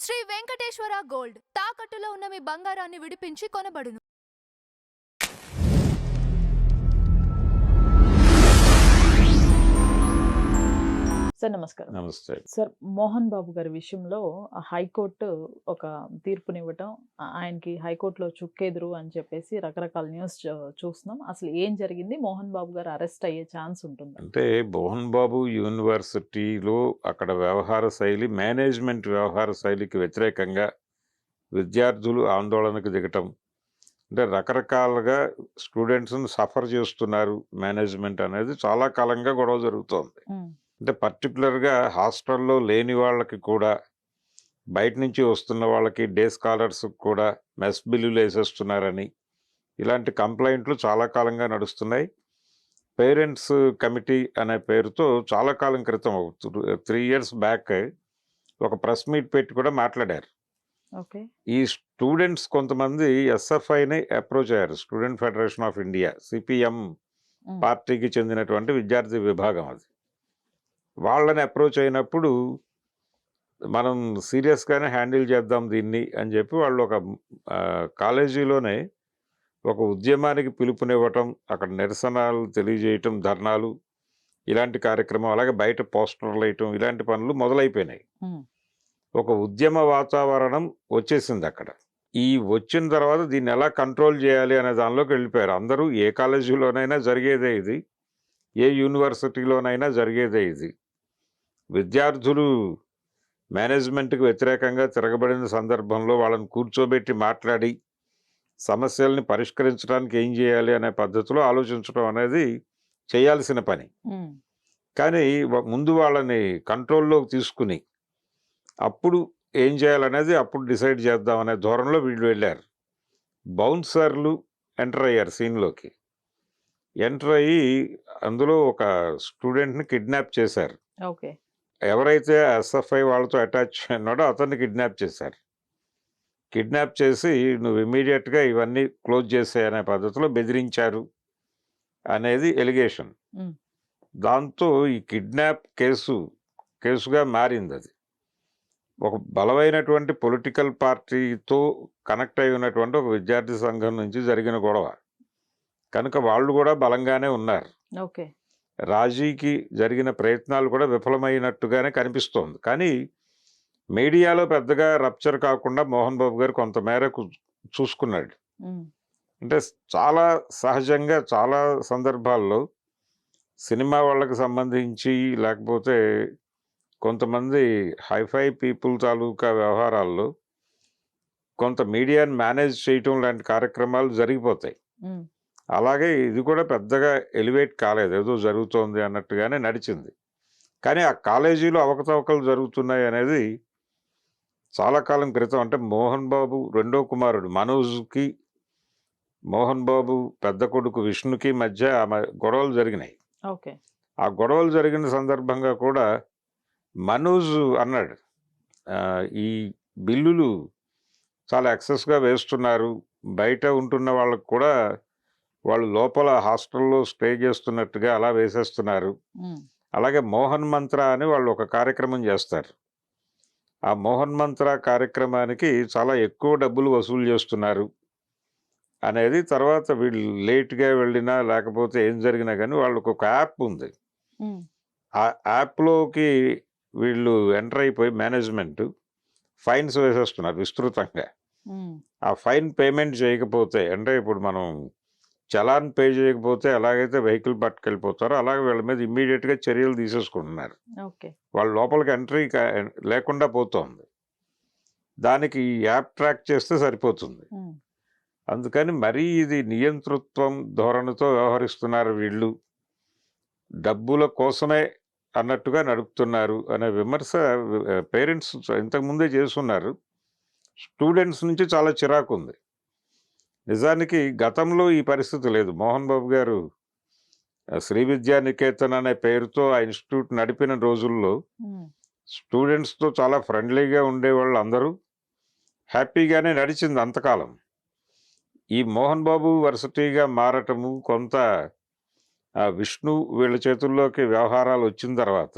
Shri Venkateswara gold తాకట్టులో ఉన్న మీ బంగారాన్ని విడిపించి కొనబడును. సార్ నమస్కారం. నమస్తే. సార్ మోహన్ బాబు గారి విషయంలో హైకోర్టు ఒక తీర్పునివ్వటం, ఆయనకి హైకోర్టులో చుక్కెదురు అని చెప్పేసి రకరకాల న్యూస్ చూస్తున్నాం. అసలు ఏం జరిగింది? మోహన్ బాబు గారు అరెస్ట్ అయ్యే ఛాన్స్ ఉంటుందా? అంటే మోహన్ బాబు యూనివర్సిటీలో అక్కడ వ్యవహార శైలి, మేనేజ్మెంట్ వ్యవహార శైలికి వ్యతిరేకంగా విద్యార్థులు ఆందోళనకు దిగటం. అంటే రకరకాలుగా స్టూడెంట్స్‌ని సఫర్ చేస్తున్నారు మేనేజ్మెంట్ అనేది చాలా కాలంగా గొడవ జరుగుతోంది. అంటే పర్టిక్యులర్‌గా హాస్టల్‌లో లేని వాళ్ళకి కూడా, బయట నుంచి వస్తున్న వాళ్ళకి, డే స్కాలర్స్‌కి కూడా మెస్ బిల్లులు ఏసేస్తున్నారని, ఇలాంటి కంప్లెయింట్లు చాలా కాలంగా నడుస్తున్నాయి. పేరెంట్స్ కమిటీ అనే పేరుతో చాలా కాలం క్రితం 3 ఇయర్స్ బ్యాక్ ఒక ప్రెస్ మీట్ పెట్టి కూడా మాట్లాడారు. ఓకే. ఈ స్టూడెంట్స్ కొంతమంది ఎస్ఎఫ్ఐని అప్రోచ్ అయ్యారు. Student federation of India, CPM పార్టీకి చెందినటువంటి విద్యార్థి విభాగం అది. వాళ్ళని అప్రోచ్ అయినప్పుడు మనం సీరియస్‌గానే హ్యాండిల్ చేద్దాం దీన్ని అని చెప్పి వాళ్ళు ఒక కాలేజీలోనే ఒక ఉద్యమానికి పిలుపునివ్వటం, అక్కడ నిరసనలు తెలియజేయటం, ధర్నాలు, ఇలాంటి కార్యక్రమం, అలాగే బయట పోస్టర్లు వేయటం, ఇలాంటి పనులు మొదలైపోయినాయి. ఒక ఉద్యమ వాతావరణం వచ్చేసింది అక్కడ. ఈ వచ్చిన తర్వాత దీన్ని ఎలా కంట్రోల్ చేయాలి అనే దానిలోకి వెళ్ళిపోయారు. అందరూ ఏ కాలేజీలోనైనా జరిగేదే ఇది, ఏ యూనివర్సిటీలోనైనా జరిగేదే ఇది. విద్యార్థులు మేనేజ్మెంట్కి వ్యతిరేకంగా తిరగబడిన సందర్భంలో వాళ్ళని కూర్చోబెట్టి మాట్లాడి సమస్యల్ని పరిష్కరించడానికి ఏం చేయాలి అనే పద్ధతిలో ఆలోచించడం అనేది చేయాల్సిన పని. కానీ ముందు వాళ్ళని కంట్రోల్లోకి తీసుకుని అప్పుడు ఏం చేయాలనేది అప్పుడు డిసైడ్ చేద్దాం అనే ధోరణిలో వీళ్ళు వెళ్ళారు. బౌన్సర్లు ఎంటర్ అయ్యారు సీన్లోకి. ఎంటర్ అయ్యి అందులో ఒక స్టూడెంట్ని కిడ్నాప్ చేశారు. ఓకే. ఎవరైతే ఎస్ఎఫ్ఐ వాళ్ళతో అటాచ్ ఉన్నాడో అతన్ని కిడ్నాప్ చేశారు. కిడ్నాప్ చేసి నువ్వు ఇమీడియట్గా ఇవన్నీ క్లోజ్ చేసేయ్ అనే పద్ధతిలో బెదిరించారు అనేది ఎలిగేషన్. దాంతో ఈ కిడ్నాప్ కేసుగా మారింది అది. ఒక బలమైనటువంటి పొలిటికల్ పార్టీతో కనెక్ట్ అయి ఉన్నటువంటి ఒక విద్యార్థి సంఘం నుంచి జరిగిన గొడవ కనుక వాళ్ళు కూడా బలంగానే ఉన్నారు. ఓకే. రాజీకి జరిగిన ప్రయత్నాలు కూడా విఫలమైనట్టుగానే కనిపిస్తోంది. కానీ మీడియాలో పెద్దగా రప్చర్ కాకుండా మోహన్ బాబు గారు కొంతమేరకు చూసుకున్నాడు. అంటే చాలా సహజంగా చాలా సందర్భాల్లో సినిమా వాళ్ళకి సంబంధించి, లేకపోతే కొంతమంది హైఫై పీపుల్ తాలూకా వ్యవహారాల్లో కొంత మీడియాని మేనేజ్ చేయటం లాంటి కార్యక్రమాలు జరిగిపోతాయి. అలాగే ఇది కూడా పెద్దగా ఎలివేట్ కాలేదు, ఏదో జరుగుతోంది అన్నట్టుగానే నడిచింది. కానీ ఆ కాలేజీలో అవకతవకలు జరుగుతున్నాయి అనేది చాలా కాలం క్రితం, అంటే మోహన్ బాబు రెండో కుమారుడు మనోజ్కి, మోహన్ బాబు పెద్ద కొడుకు విష్ణుకి మధ్య గొడవలు జరిగినాయి. ఓకే. ఆ గొడవలు జరిగిన సందర్భంగా కూడా మనోజ్ అన్నాడు, ఈ బిల్లులు చాలా ఎక్సెస్గా వేస్తున్నారు, బయట ఉంటున్న వాళ్ళకు కూడా వాళ్ళు లోపల హాస్టల్లో స్టే చేస్తున్నట్టుగా అలా వేసేస్తున్నారు. అలాగే మోహన్ మంత్ర అని వాళ్ళు ఒక కార్యక్రమం చేస్తారు. ఆ మోహన్ మంత్ర కార్యక్రమానికి చాలా ఎక్కువ డబ్బులు వసూలు చేస్తున్నారు అనేది తర్వాత వీళ్ళు లేట్గా వెళ్ళినా లేకపోతే ఏం జరిగినా కానీ వాళ్ళకు ఒక యాప్ ఉంది. ఆ యాప్లోకి వీళ్ళు ఎంటర్ అయిపోయి మేనేజ్మెంట్ ఫైన్స్ వేసేస్తున్నారు విస్తృతంగా. ఆ ఫైన్ పేమెంట్ చేయకపోతే, అంటే ఇప్పుడు మనం చలాన్ పే చేయకపోతే ఎలాగైతే వెహికల్ పట్టుకెళ్ళిపోతారో అలాగే వీళ్ళ మీద ఇమ్మీడియట్గా చర్యలు తీసేసుకుంటున్నారు. వాళ్ళ లోపలికి ఎంట్రీ లేకుండా పోతోంది. దానికి ఈ యాప్ ట్రాక్ చేస్తే సరిపోతుంది. అందుకని మరీ ఇది నియంతృత్వం ధోరణితో వ్యవహరిస్తున్నారు వీళ్ళు, డబ్బుల కోసమే అన్నట్టుగా నడుపుతున్నారు అనే విమర్శ పేరెంట్స్ ఇంతకుముందే చేస్తున్నారు. స్టూడెంట్స్ నుంచి చాలా చిరాకు ఉంది. నిజానికి గతంలో ఈ పరిస్థితి లేదు. మోహన్ బాబు గారు శ్రీ విద్యా నికేతన్ అనే పేరుతో ఆ ఇన్స్టిట్యూట్ నడిపిన రోజుల్లో స్టూడెంట్స్తో చాలా ఫ్రెండ్లీగా ఉండేవాళ్ళు, అందరూ హ్యాపీగానే నడిచింది అంతకాలం. ఈ మోహన్ బాబు వర్సిటీగా మారటము, కొంత విష్ణు వీళ్ళ చేతుల్లోకి వ్యవహారాలు వచ్చిన తర్వాత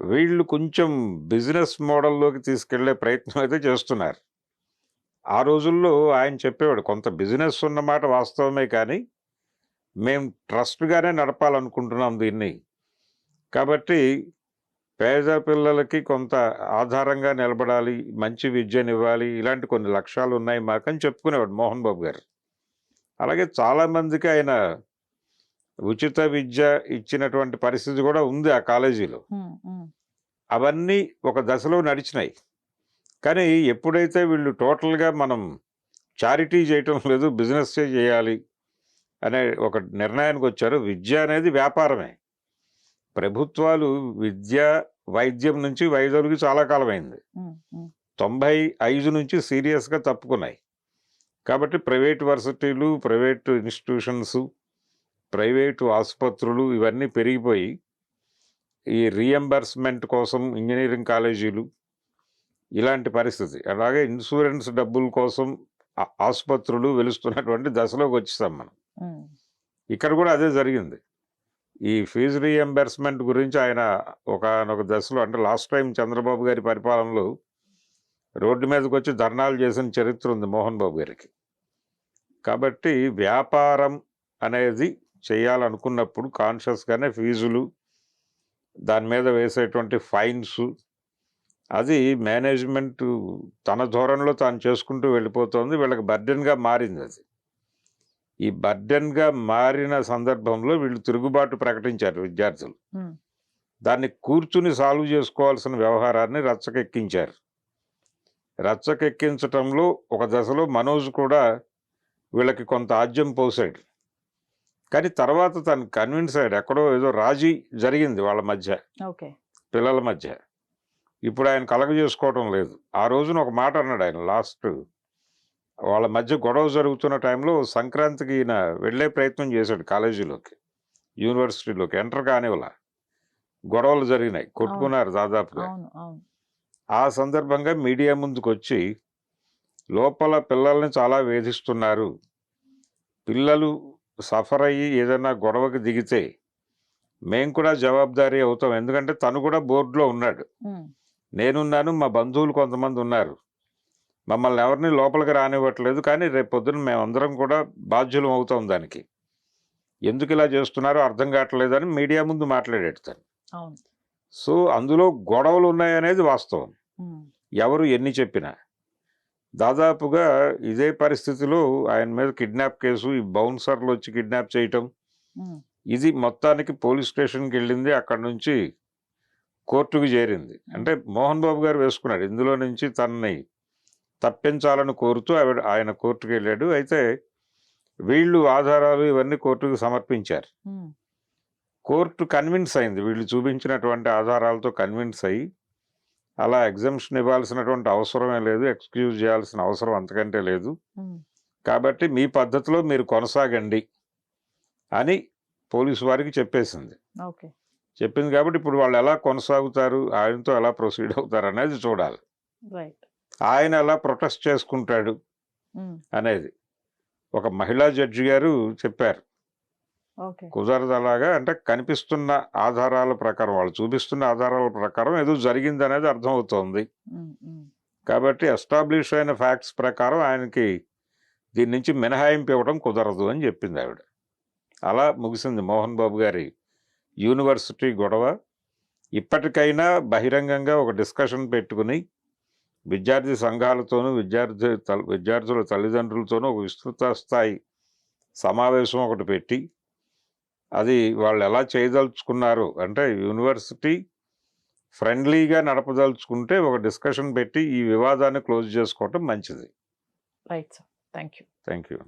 వీళ్ళు కొంచెం బిజినెస్ మోడల్లోకి తీసుకెళ్లే ప్రయత్నం అయితే చేస్తున్నారు. ఆ రోజుల్లో ఆయన చెప్పేవాడు, కొంత బిజినెస్ ఉన్నమాట వాస్తవమే కానీ మేము ట్రస్ట్గానే నడపాలనుకుంటున్నాం దీన్ని, కాబట్టి పేద పిల్లలకి కొంత ఆధారంగా నిలబడాలి, మంచి విద్యనివ్వాలి, ఇలాంటి కొన్ని లక్ష్యాలు ఉన్నాయి మాకని చెప్పుకునేవాడు మోహన్ బాబు గారు. అలాగే చాలామందికి ఆయన ఉచిత విద్య ఇచ్చినటువంటి పరిస్థితి కూడా ఉంది ఆ కాలేజీలో. అవన్నీ ఒక దశలో నడిచినాయి. కానీ ఎప్పుడైతే వీళ్ళు టోటల్గా మనం చారిటీ చేయటం లేదు, బిజినెస్ చేయాలి అనే ఒక నిర్ణయానికి వచ్చారు. విద్య అనేది వ్యాపారమే. ప్రభుత్వాలు విద్య వైద్యం నుంచి వైదొలిగి చాలా కాలమైంది. 95 నుంచి సీరియస్గా తప్పుకున్నాయి. కాబట్టి ప్రైవేట్ వర్సిటీలు, ప్రైవేట్ ఇన్స్టిట్యూషన్స్, ప్రైవేటు ఆసుపత్రులు ఇవన్నీ పెరిగిపోయి ఈ రీఎంబర్స్మెంట్ కోసం ఇంజనీరింగ్ కాలేజీలు ఇలాంటి పరిస్థితి. అలాగే ఇన్సూరెన్స్ డబ్బుల కోసం ఆసుపత్రులు వెలుస్తున్నటువంటి దశలోకి వచ్చేసాం మనం. ఇక్కడ కూడా అదే జరిగింది. ఈ ఫీజు రీఎంబర్స్మెంట్ గురించి ఆయన ఒకనొక దశలో, అంటే లాస్ట్ టైం చంద్రబాబు గారి పరిపాలనలో రోడ్డు మీదకి వచ్చి ధర్నాలు చేసిన చరిత్ర ఉంది మోహన్ బాబు గారికి. కాబట్టి వ్యాపారం అనేది చేయాలనుకున్నప్పుడు కాన్షియస్గానే ఫీజులు, దాని మీద వేసేటువంటి ఫైన్స్, అది మేనేజ్మెంట్ తన ధోరణిలో తాను చేసుకుంటూ వెళ్ళిపోతుంది. వీళ్ళకి బర్డెన్గా మారింది అది. ఈ బర్డెన్గా మారిన సందర్భంలో వీళ్ళు తిరుగుబాటు ప్రకటించారు విద్యార్థులు. దాన్ని కూర్చుని సాల్వ్ చేసుకోవాల్సిన వ్యవహారాన్ని రచ్చకెక్కించారు. రచ్చకెక్కించటంలో ఒక దశలో మనోజ్ కూడా వీళ్ళకి కొంత ఆజ్యం పోసాడు. కానీ తర్వాత తను కన్విన్స్ అయ్యాడు. ఎక్కడో ఏదో రాజీ జరిగింది వాళ్ళ మధ్య, పిల్లల మధ్య. ఇప్పుడు ఆయన కలగజేసుకోవటం లేదు. ఆ రోజున ఒక మాట అన్నాడు ఆయన. లాస్ట్ వాళ్ళ మధ్య గొడవ జరుగుతున్న టైంలో సంక్రాంతికి ఈయన వెళ్ళే ప్రయత్నం చేశాడు కాలేజీలోకి, యూనివర్సిటీలోకి. ఎంటర్ కానివ్వాల, గొడవలు జరిగినాయి, కొట్టుకున్నారు దాదాపుగా. ఆ సందర్భంగా మీడియా ముందుకు వచ్చి, లోపల పిల్లల్ని చాలా వేధిస్తున్నారు, పిల్లలు సఫర్ అయ్యి ఏదైనా గొడవకి దిగితే మేము కూడా జవాబుదారీ అవుతాం. ఎందుకంటే తను కూడా బోర్డులో ఉన్నాడు, నేనున్నాను, మా బంధువులు కొంతమంది ఉన్నారు, మమ్మల్ని ఎవరిని లోపలికి రానివ్వట్లేదు, కానీ రేపు పొద్దున మేమందరం కూడా బాధ్యులం అవుతాం దానికి. ఎందుకు ఇలా చేస్తున్నారో అర్థం కావట్లేదని మీడియా ముందు మాట్లాడాడు తను. సో అందులో గొడవలు ఉన్నాయనేది వాస్తవం, ఎవరు ఎన్ని చెప్పినా. దాదాపుగా ఇదే పరిస్థితిలో ఆయన మీద కిడ్నాప్ కేసు, ఈ బౌన్సర్లు వచ్చి కిడ్నాప్ చేయటం, ఇది మొత్తానికి పోలీస్ స్టేషన్కి వెళ్ళింది, అక్కడి నుంచి కోర్టుకు చేరింది. అంటే మోహన్ బాబు గారు వేసుకున్నాడు, ఇందులో నుంచి తనని తప్పించాలని కోరుతూ ఆయన కోర్టుకు వెళ్ళాడు. అయితే వీళ్ళు ఆధారాలు ఇవన్నీ కోర్టుకు సమర్పించారు. కోర్టు కన్విన్స్ అయింది, వీళ్ళు చూపించినటువంటి ఆధారాలతో కన్విన్స్ అయ్యి, అలా ఎగ్జంప్షన్ ఇవ్వాల్సినటువంటి అవసరమే లేదు, ఎక్స్క్యూజ్ చేయాల్సిన అవసరం అంతకంటే లేదు, కాబట్టి మీ పద్ధతిలో మీరు కొనసాగండి అని పోలీసు వారికి చెప్పేసింది. చెప్పింది కాబట్టి ఇప్పుడు వాళ్ళు ఎలా కొనసాగుతారు, ఆయనతో ఎలా ప్రొసీడ్ అవుతారు అనేది చూడాలి. ఆయన ఎలా ప్రొటెస్ట్ చేసుకుంటాడు అనేది ఒక మహిళా జడ్జి గారు చెప్పారు. కుదరదు అలాగా, అంటే కనిపిస్తున్న ఆధారాల ప్రకారం, వాళ్ళు చూపిస్తున్న ఆధారాల ప్రకారం ఏదో జరిగింది అనేది అర్థమవుతోంది. కాబట్టి ఎస్టాబ్లిష్ అయిన ఫ్యాక్ట్స్ ప్రకారం ఆయనకి దీని నుంచి మినహాయింపు ఇవ్వడం కుదరదు అని చెప్పింది ఆవిడ. అలా ముగిసింది మోహన్ బాబు గారి యూనివర్సిటీ గొడవ. ఇప్పటికైనా బహిరంగంగా ఒక డిస్కషన్ పెట్టుకుని విద్యార్థి సంఘాలతోనూ విద్యార్థుల తల్లిదండ్రులతోనూ ఒక విస్తృత స్థాయి సమావేశం ఒకటి పెట్టి, అది వాళ్ళు ఎలా చేయదలుచుకున్నారు అంటే యూనివర్సిటీ ఫ్రెండ్లీగా నడపదలుచుకుంటే ఒక డిస్కషన్ పెట్టి ఈ వివాదాన్ని క్లోజ్ చేసుకోవటం మంచిది. Right sir, thank you. Thank you.